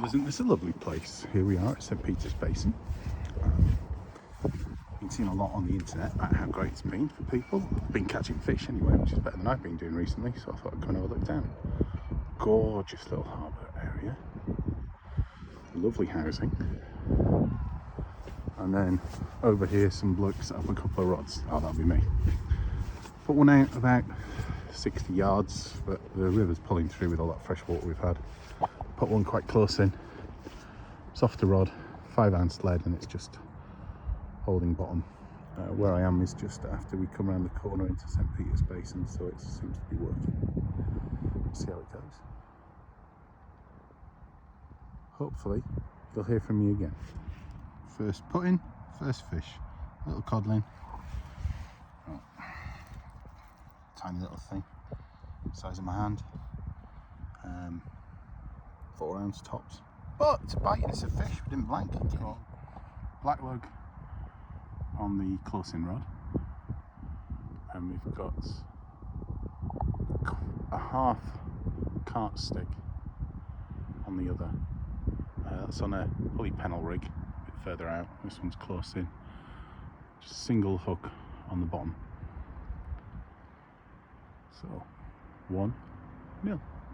Isn't this a lovely place? Here we are at St. Peter's Basin. Been seeing a lot on the internet about how great it's been for people. I've been catching fish anyway, which is better than I've been doing recently, so I thought I'd come and have a look down. Gorgeous little harbour area. Lovely housing. And then over here some blokes set up a couple of rods. Oh, that'll be me. Put one out about 60 yards, but the river's pulling through with all that fresh water we've had. Put one quite close in. Softer rod, 5-ounce lead, and it's just holding bottom. Where I am is just after we come around the corner into St. Peter's Basin, so it seems to be working. We'll see how it goes. Hopefully you'll hear from me again. First put-in, first fish. Little codling. Oh. Tiny little thing, size of my hand. 4-ounce tops. But it's biting, it's a fish, we didn't blank. Got black lug on the close-in rod. And we've got a half cart stick on the other. That's on a pulley pennel rig, a bit further out. This one's close in. Just a single hook on the bottom. So 1-0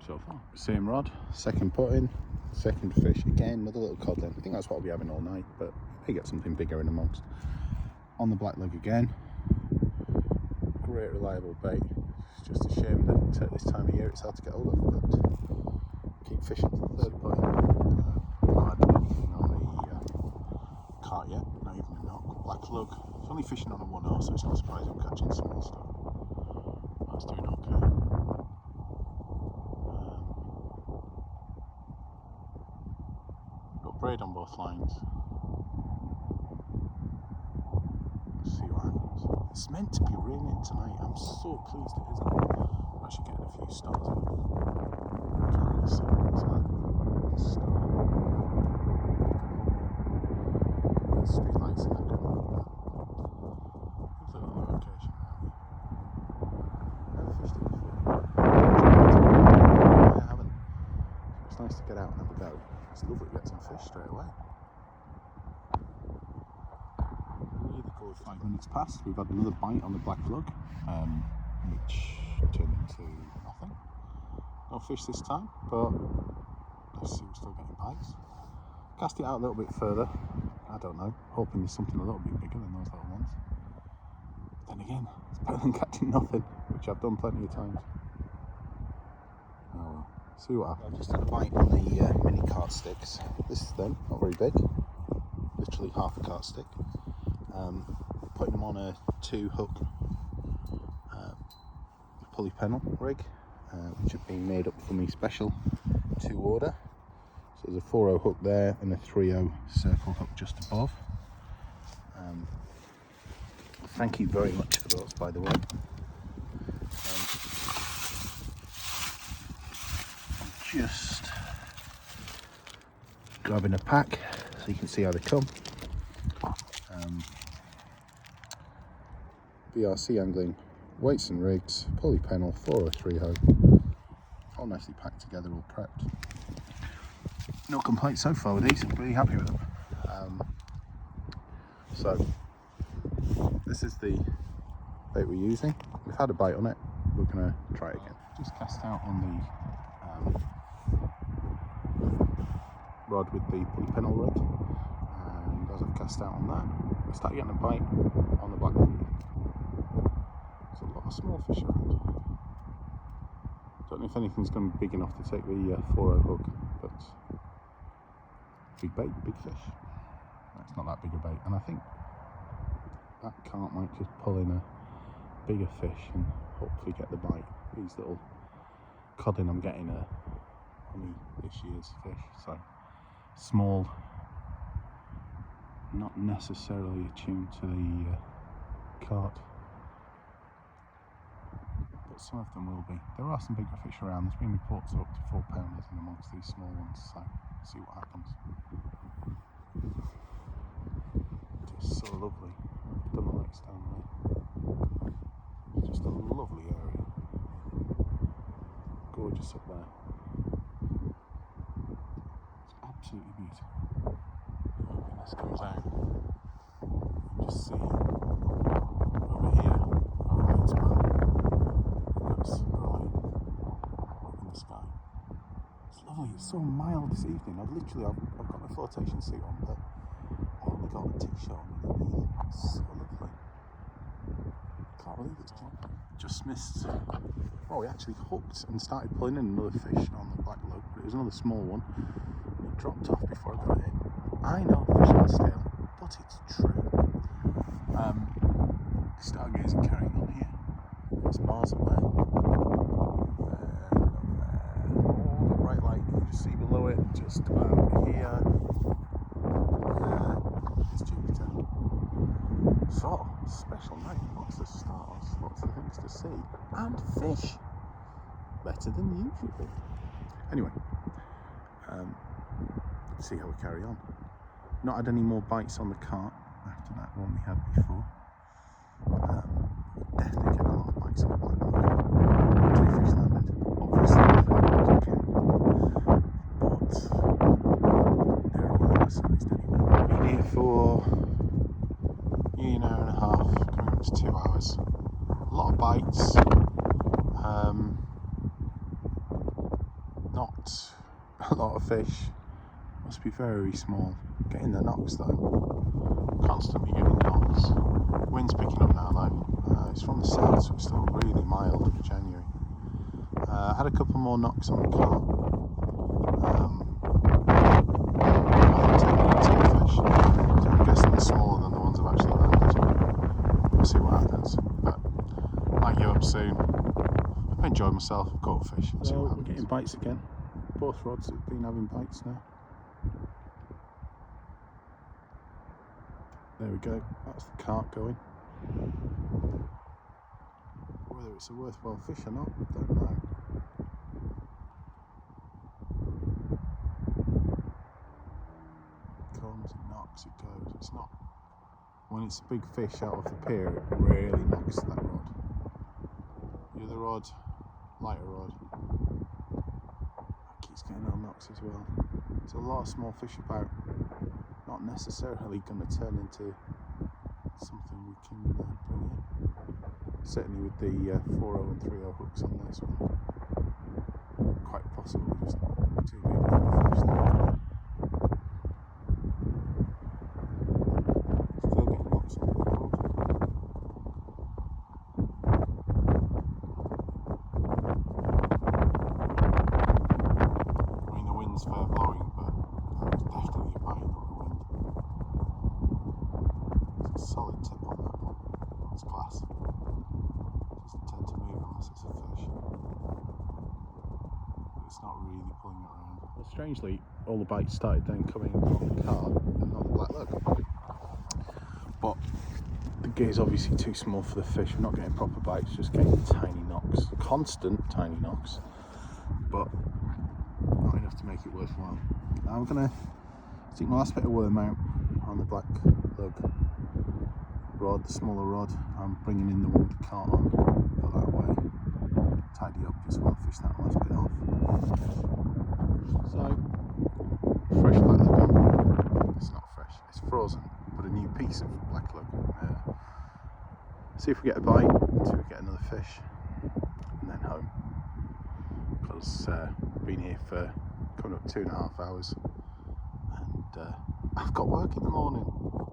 so far. Same rod, second put in, second fish. Again, another little codling. I think that's what I'll be having all night, but may get something bigger in amongst. On the black leg again. Great reliable bait. It's just a shame that at this time of year it's hard to get hold of, but keep fishing. Third put in. Not had anything on the cart yet, not even a knock. Black lug. It's only fishing on a 1-0, so it's not surprising I'm catching small stuff. That's doing okay. Got braid on both lines. Let's see what happens. It's meant to be raining tonight. I'm so pleased it isn't. I'm actually getting a few stars out of it. Can't really see what's happening. Street lights in that corner. Looks like a little location. Never fished it before. I haven't. It's nice to get out and have a go. It's lovely to get some fish straight away. Really good. 5 minutes past, we've had another bite on the black lug, which turned into nothing. No fish this time, but let's see, we're still getting bites. Cast it out a little bit further. I don't know, hoping there's something a little bit bigger than those little ones. But then again, it's better than catching nothing, which I've done plenty of times. Oh well, see what happens. I've just had a bite on the mini cart sticks. This is them, not very big, literally half a cart stick. Putting them on a 2-hook pulley pennel rig, which have been made up for me special to order. So there's a 4-0 hook there and a 3-0 circle hook just above. Thank you very much for those, by the way. I'm just grabbing a pack so you can see how they come. BRC angling, weights and rigs, pulley pennel, 403 hook, all nicely packed together, all prepped. No complaints so far with these, I'm really happy with them. So, this is the bait we're using. We've had a bite on it, we're going to try it again. Just cast out on the rod with the pulley pennel rig, and as I've cast out on that, I start getting a bite on the black lug. There's a lot of small fish around. Don't know if anything's going to be big enough to take the 4-0 hook, but big bait, big fish. That's not that big a bait, and I think that cart might just pull in a bigger fish and hopefully get the bite. These little codling I'm getting are only this year's fish, so small, not necessarily attuned to the cart, but some of them will be. There are some bigger fish around. There's been reports of up to 4-pounders in amongst these small ones, so see what happens. It is so lovely. I've done the lights down there. It's just a lovely area. Gorgeous up there. It's absolutely beautiful. When this comes out, you can just see over here our lights well. That's right up in the sky. It's lovely. It's so mild this evening. I've got my flotation suit on, but I only got a t-shirt on underneath. It's so lovely. Can't believe it's just missed. Oh, we actually hooked and started pulling in another fish on the black lug, but it was another small one. And it dropped off before I got it in. I know fish on stale, but it's true. Stargazing carrying on here. There's Mars up there. Oh, the bright light you can just see below it, just about here. It's Jupiter. So, special night, lots of stars, lots of things to see, and fish. Better than usual. Anyway, let's see how we carry on. Not had any more bites on the cart after that one we had before. Definitely getting a lot of bites on the black lug. 2 fish landed, obviously but they're all undersized anyway. Been here for an hour and a half, coming up to 2 hours. A lot of bites. Not a lot of fish. Must be very small. Getting the knocks though. Constantly getting knocks. Wind's picking up now though. It's from the south, so it's still really mild for January. I had a couple more knocks on the car. I've taken 2 fish. So I'm guessing they're smaller than the ones I've actually landed. We'll see what happens. But might give up soon. I've enjoyed myself. I've caught fish. We'll see what happens. We're getting bites again. Both rods have been having bites now. There we go, that's the cart going. Whether it's a worthwhile fish or not, I don't know. It comes, it knocks, it goes. It's not, when it's a big fish out of the pier, it really knocks that rod. The other rod, lighter rod, that keeps getting on knocks as well. There's a lot of small fish about. Not necessarily going to turn into something we can bring in. Certainly with the 4.0 and 3.0 hooks on this one. Quite possibly just too big for the fish there. Still getting lots on the record. I mean, the wind's fair blowing, but there's definitely a bite on the wind. It's a solid tip on that one. It's class. Doesn't tend to move unless it's a fish. But it's not really pulling it around. Well, strangely, all the bites started then coming on the cart and not the black lug. But the gear's obviously too small for the fish. We're not getting proper bites, just getting tiny knocks. Constant tiny knocks. But not enough to make it worthwhile. Now I'm going to stick my last bit of worm out on the black lug rod, the smaller rod. I'm bringing in the one with the cart on, put that away, tidy up just while I fish that last bit off. So, fresh black lug on. It's not fresh, it's frozen, but a new piece of black lug. See if we get a bite, see if we get another fish, and then home. Because I've been here for coming up 2.5 hours, and I've got work in the morning.